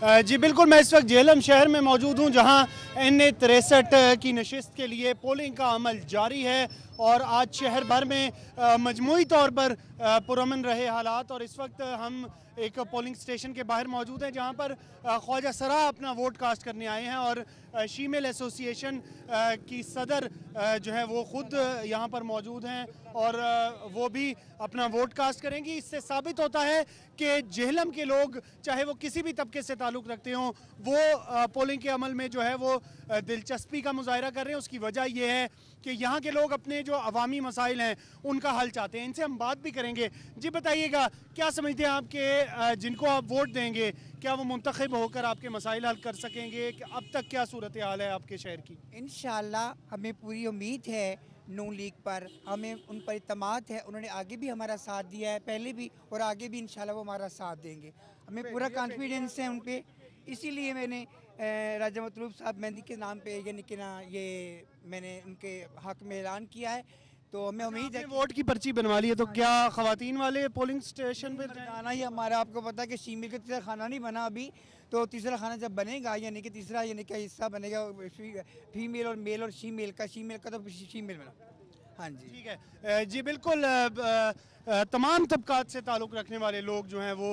जी बिल्कुल, मैं इस वक्त जेहलम शहर में मौजूद हूँ जहाँ NA 63 की नशिस्त के लिए पोलिंग का अमल जारी है और आज शहर भर में मजमूई तौर पर पुरअमन रहे हालात। और इस वक्त हम एक पोलिंग स्टेशन के बाहर मौजूद हैं जहाँ पर ख्वाजा सरा अपना वोट कास्ट करने आए हैं और शीमेल एसोसिएशन की सदर जो है वो ख़ुद यहाँ पर मौजूद हैं और वो भी अपना वोट कास्ट करेंगी। इससे साबित होता है कि जेहलम के लोग चाहे वो किसी भी तबके से ताल्लुक़ रखते हों वो पोलिंग के अमल में जो है वो दिलचस्पी का मुजाहरा कर रहे हैं। उसकी वजह यह है कि यहाँ के लोग अपने जो अवामी मसाइल हैं उनका हल चाहते हैं। इनसे हम बात भी करेंगे। जी बताइएगा, क्या समझते हैं आप कि जिनको आप वोट देंगे क्या वो मुंतखब होकर आपके मसाइल हल कर सकेंगे? अब तक क्या सूरत हाल है आपके शहर की? इंशाअल्लाह हमें पूरी उम्मीद है नून लीग पर, हमें उन पर इत्मीनाद है। उन्होंने आगे भी हमारा साथ दिया है, पहले भी और आगे भी इंशाअल्लाह वो हमारा साथ देंगे। हमें पूरा कॉन्फिडेंस है उन पे। इसीलिए मैंने राजा मतलूब साहब मेहंदी के नाम पे यानी कि ना ये मैंने उनके हक में ऐलान किया है। तो हमें उम्मीद है वोट की पर्ची बनवा ली है, तो क्या ख़वातीन वाले पोलिंग स्टेशन पर खाना ही हमारा, आपको पता है कि शीमेल का तीसरा खाना नहीं बना अभी, तो तीसरा खाना जब बनेगा यानी कि तीसरा यानी कि हिस्सा बनेगा फीमेल और मेल और शीमेल का तो शीमेल बना। हाँ जी ठीक है। जी बिल्कुल, तमाम तबकात से ताल्लुक़ रखने वाले लोग जो हैं वो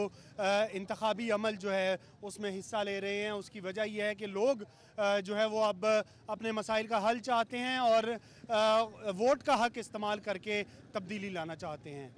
इंतखाबी अमल जो है उसमें हिस्सा ले रहे हैं। उसकी वजह यह है कि लोग जो है वो अब अपने मसाइल का हल चाहते हैं और वोट का हक इस्तेमाल करके तब्दीली लाना चाहते हैं।